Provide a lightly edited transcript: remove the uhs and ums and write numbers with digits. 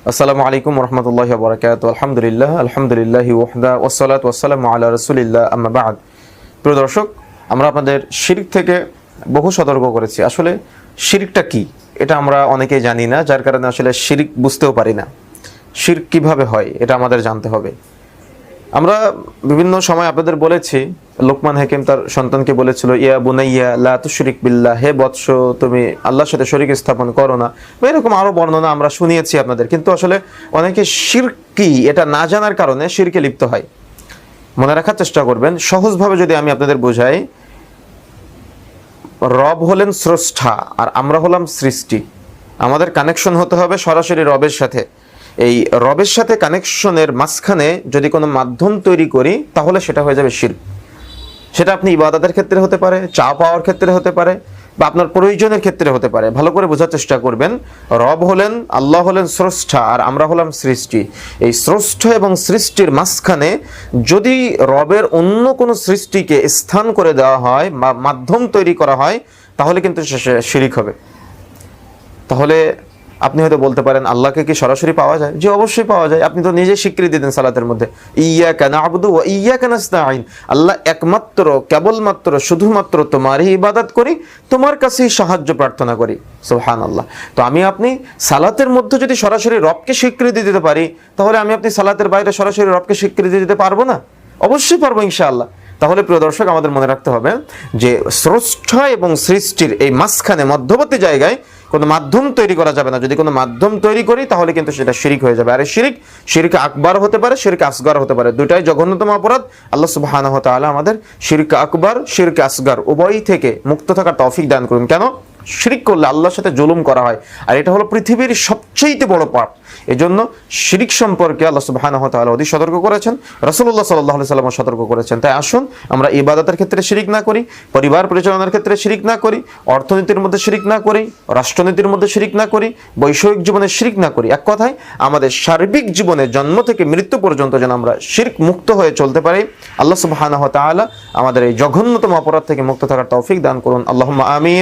আসসালামু আলাইকুম রহমতুল্লাহি ওয়া বারাকাতুহু। আলহামদুলিল্লাহি ওয়াহদা ওয়াসসালাতু ওয়াসসালামু আলা রাসূলিল্লাহ আম্মা বা'দ। প্রিয় দর্শক, আমরা আপনাদের শিরক থেকে বহু সতর্ক করেছি। আসলে শিরকটা কি এটা আমরা অনেকেই জানি না, যার কারণে আসলে শিরক বুঝতেও পারি না। শিরক কিভাবে হয় এটা আমাদের জানতে হবে। আমরা বিভিন্ন সময় আপনাদের বলেছি, লোকমান হাকিম তার সন্তানকে বলেছিল, ইয়া বুনাইয়া লা তুশরিক বিল্লাহ, হে বৎস তুমি আল্লাহর সাথে শরীক স্থাপন করো না। এরকম আরো বর্ণনা আমরা শুনিয়েছি আপনাদের, কিন্তু আসলে অনেকে শিরক কি এটা না জানার কারণে শিরকে লিপ্ত হয়। মনে রাখার চেষ্টা করবেন, সহজভাবে যদি আমি আপনাদের বোঝাই, রব হলেন স্রষ্টা আর আমরা হলাম সৃষ্টি। আমাদের কানেকশন হতে হবে সরাসরি রবের সাথে। এই রবের সাথে কানেকশনের মাঝখানে যদি কোনো মাধ্যম তৈরি করি তাহলে সেটা হয়ে যাবে শিরক। সেটা আপনি ইবাদতের ক্ষেত্রে হতে পারে, চা পাওয়ার ক্ষেত্রে হতে পারে, বা আপনার প্রয়োজনের ক্ষেত্রে হতে পারে। ভালো করে বোঝার চেষ্টা করবেন, রব হলেন, আল্লাহ হলেন স্রষ্টা আর আমরা হলাম সৃষ্টি। এই স্রষ্টা এবং সৃষ্টির মাঝখানে যদি রবের অন্য কোনো সৃষ্টিকে স্থান করে দেওয়া হয় বা মাধ্যম তৈরি করা হয় তাহলে কিন্তু শিরক হবে। তাহলে আপনি হয়তো বলতে পারেন, আল্লাহকে কি সরাসরি পাওয়া যায়? যে অবশ্যই পাওয়া যায়। আপনি তো নিজে স্বীকৃতি দেন সালাতের মধ্যে, ইয়্যাকা না'বুদু ওয়া ইয়্যাকা নাস্তাঈন। আল্লাহ একমাত্র, কেবলমাত্র, শুধুমাত্র তোমারই ইবাদত করি, তোমার কাছেই সাহায্য প্রার্থনা করি। সুবহানাল্লাহ। তো আমি আপনি সালাতের মধ্যে যদি সরাসরি রবকে স্বীকৃতি দিতে পারি, তাহলে আমি আপনি সালাতের বাইরে সরাসরি রবকে স্বীকৃতি দিতে পারবো না? অবশ্যই পারবো ইনশাআল্লাহ। তাহলে প্রিয় দর্শক, আমাদের মনে রাখতে হবে যে স্রষ্টা এবং সৃষ্টির এই মাঝখানে মধ্যবর্তী জায়গায় কোনো মাধ্যম তৈরি করা যাবে না। যদি কোনো মাধ্যম তৈরি করি তাহলে কিন্তু সেটা শিরক হয়ে যাবে। আর শিরক আকবার হতে পারে, শিরক আসগর হতে পারে। দুটাই জঘন্যতম অপরাধ। আল্লাহ সুবহানাহু ওয়া তাআলা আমাদের শিরক আকবার, শিরক আসগর উভয় থেকে মুক্ত থাকার তৌফিক দান করুন। কেন? শিরক করলে আল্লাহর সাথে জুলুম করা হয়, আর এটা হলো পৃথিবীর সবচেয়ে বড় পাপ। এজন্য শিরক সম্পর্কে আল্লাহ সুবহানাহু ওয়া তাআলা অতি সতর্ক করেছেন, রাসূলুল্লাহ সাল্লাল্লাহু আলাইহি ওয়াসাল্লাম সতর্ক করেছেন। তাই আসুন আমরা ইবাদতের ক্ষেত্রে শিরক না করি, পরিবার পরিচালনার ক্ষেত্রে শিরক না করি, অর্থনীতির মধ্যে শিরক না করি, রাষ্ট্রনীতির মধ্যে শিরক না করি, বৈষয়িক জীবনে শিরক না করি। এক কথায় আমাদের সার্বিক জীবনে জন্ম থেকে মৃত্যু পর্যন্ত যেন আমরা শিরক মুক্ত হয়ে চলতে পারি। আল্লাহ সুবহানাহু ওয়া তাআলা আমাদের এই জঘন্যতম অপরাধ থেকে মুক্ত থাকার তৌফিক দান করুন। আল্লাহুম্মা আমিন।